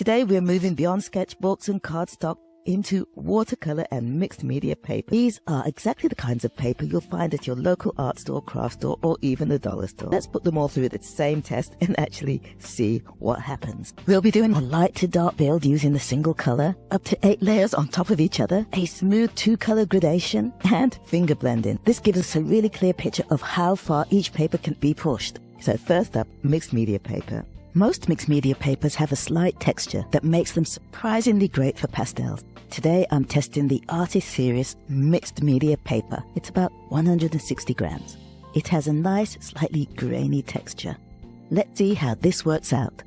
Today we're moving beyond sketchbooks and cardstock into watercolor and mixed media paper. These are exactly the kinds of paper you'll find at your local art store, craft store, or even the dollar store. Let's put them all through the same test and actually see what happens. We'll be doing a light to dark build using the single color, up to 8 layers on top of each other, a smooth 2-color gradation, and finger blending. This gives us a really clear picture of how far each paper can be pushed. So first up, mixed media paper. Most mixed media papers have a slight texture that makes them surprisingly great for pastels. Today I'm testing the Artist Series mixed media paper. It's about 160 grams. It has a nice, slightly grainy texture. Let's see how this works out.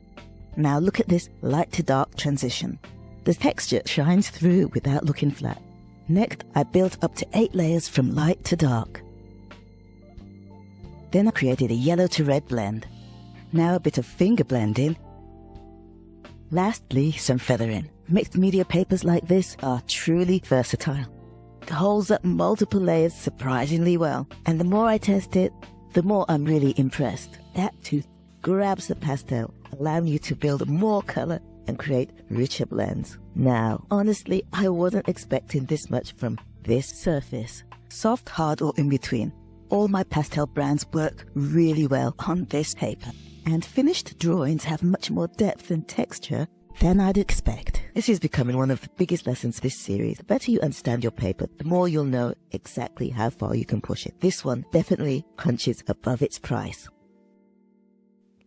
Now look at this light to dark transition. The texture shines through without looking flat. Next, I built up to 8 layers from light to dark. Then I created a yellow to red blend. Now a bit of finger blending. Lastly, some feathering. Mixed media papers like this are truly versatile. It holds up multiple layers surprisingly well, and the more I test it, the more I'm really impressed. That tooth grabs the pastel, allowing you to build more color and create richer blends. Now, honestly, I wasn't expecting this much from this surface. Soft, hard, or in between, all my pastel brands work really well on this paper. And finished drawings have much more depth and texture than I'd expect. This is becoming one of the biggest lessons of this series. The better you understand your paper, the more you'll know exactly how far you can push it. This one definitely crunches above its price.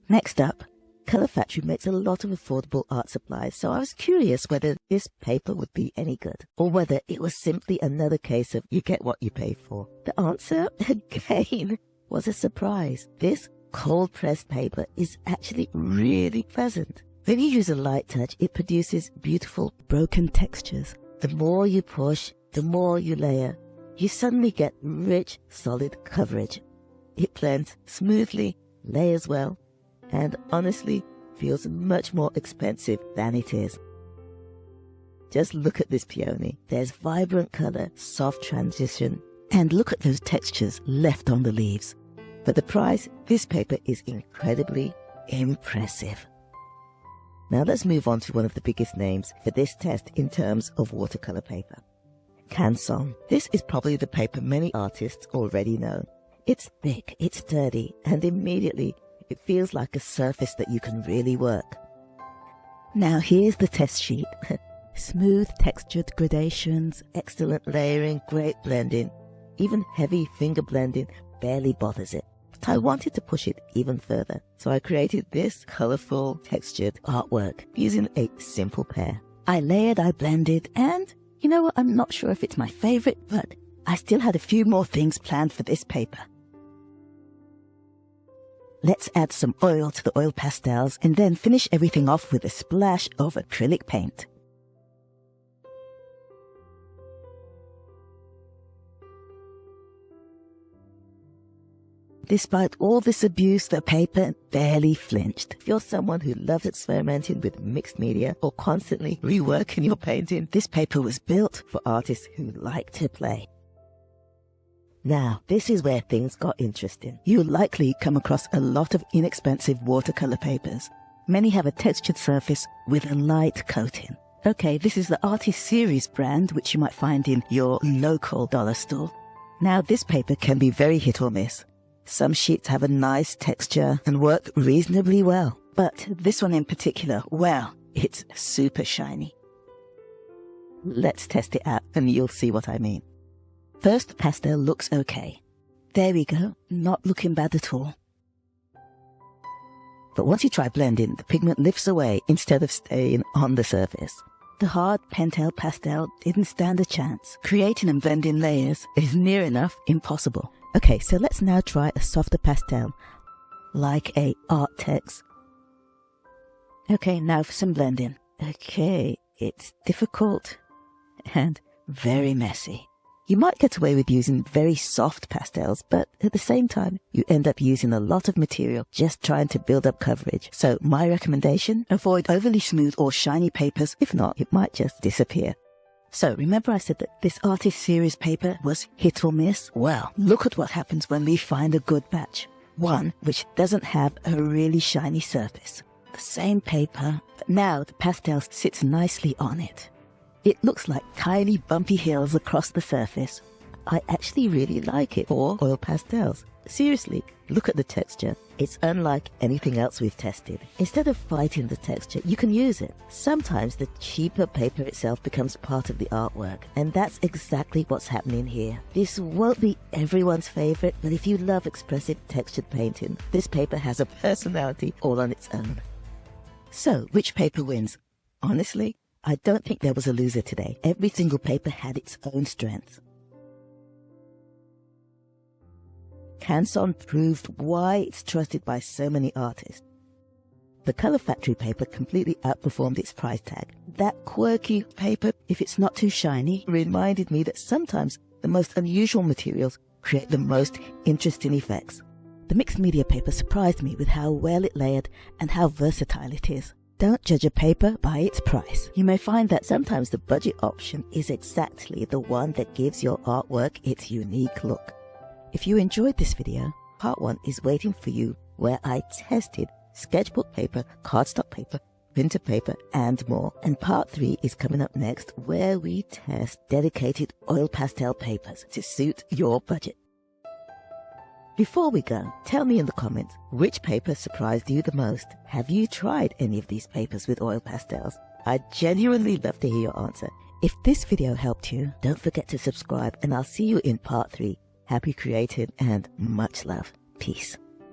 Next up, Color Factory makes a lot of affordable art supplies, so I was curious whether this paper would be any good, or whether it was simply another case of you get what you pay for. The answer, again, was a surprise. This cold-pressed paper is actually really pleasant. When you use a light touch, it produces beautiful broken textures. The more you push, the more you layer, you suddenly get rich, solid coverage. It blends smoothly, layers well, and honestly feels much more expensive than it is. Just look at this peony. There's vibrant color, soft transition, and look at those textures left on the leaves. For the price, this paper is incredibly impressive. Now let's move on to one of the biggest names for this test in terms of watercolor paper. Canson. This is probably the paper many artists already know. It's thick, it's sturdy, and immediately it feels like a surface that you can really work. Now here's the test sheet. Smooth textured gradations, excellent layering, great blending. Even heavy finger blending barely bothers it. But I wanted to push it even further, so I created this colorful, textured artwork using a simple pair. I layered, I blended, and you know what, I'm not sure if it's my favorite, but I still had a few more things planned for this paper. Let's add some oil to the oil pastels and then finish everything off with a splash of acrylic paint. Despite all this abuse, the paper barely flinched. If you're someone who loves experimenting with mixed media or constantly reworking your painting, this paper was built for artists who like to play. Now, this is where things got interesting. You'll likely come across a lot of inexpensive watercolor papers. Many have a textured surface with a light coating. Okay, this is the Artist Series brand, which you might find in your local dollar store. Now, this paper can be very hit or miss. Some sheets have a nice texture and work reasonably well, but this one in particular, well, it's super shiny. Let's test it out and you'll see what I mean. First, the pastel looks okay. There we go, not looking bad at all. But once you try blending, the pigment lifts away instead of staying on the surface. The hard Pentel pastel didn't stand a chance. Creating and blending layers is near enough impossible. Okay, so let's now try a softer pastel, like a art text. Okay, now for some blending. Okay, it's difficult and very messy. You might get away with using very soft pastels, but at the same time, you end up using a lot of material just trying to build up coverage. So my recommendation, avoid overly smooth or shiny papers. If not, it might just disappear. So remember I said that this Artist Series paper was hit or miss? Well, look at what happens when we find a good batch. One which doesn't have a really shiny surface. The same paper, But now the Pastels sits nicely on it. It looks like tiny bumpy hills across the surface. I actually really like it for oil pastels. Seriously, look at the texture. It's unlike anything else we've tested. Instead of fighting the texture, you can use it. Sometimes the cheaper paper itself becomes part of the artwork, and that's exactly what's happening here. This won't be everyone's favorite, but if you love expressive textured painting, this paper has a personality all on its own. So, which paper wins? Honestly, I don't think there was a loser today. Every single paper had its own strengths. Canson proved why it's trusted by so many artists. The Colour Factory paper completely outperformed its price tag. That quirky paper, if it's not too shiny, reminded me that sometimes the most unusual materials create the most interesting effects. The mixed media paper surprised me with how well it layered and how versatile it is. Don't judge a paper by its price. You may find that sometimes the budget option is exactly the one that gives your artwork its unique look. If you enjoyed this video, part 1 is waiting for you, where I tested sketchbook paper, cardstock paper, printer paper, and more. And part 3 is coming up next, where we test dedicated oil pastel papers to suit your budget. Before we go, tell me in the comments, which paper surprised you the most? Have you tried any of these papers with oil pastels? I'd genuinely love to hear your answer. If this video helped you, don't forget to subscribe, and I'll see you in part 3. Happy creating and much love. Peace.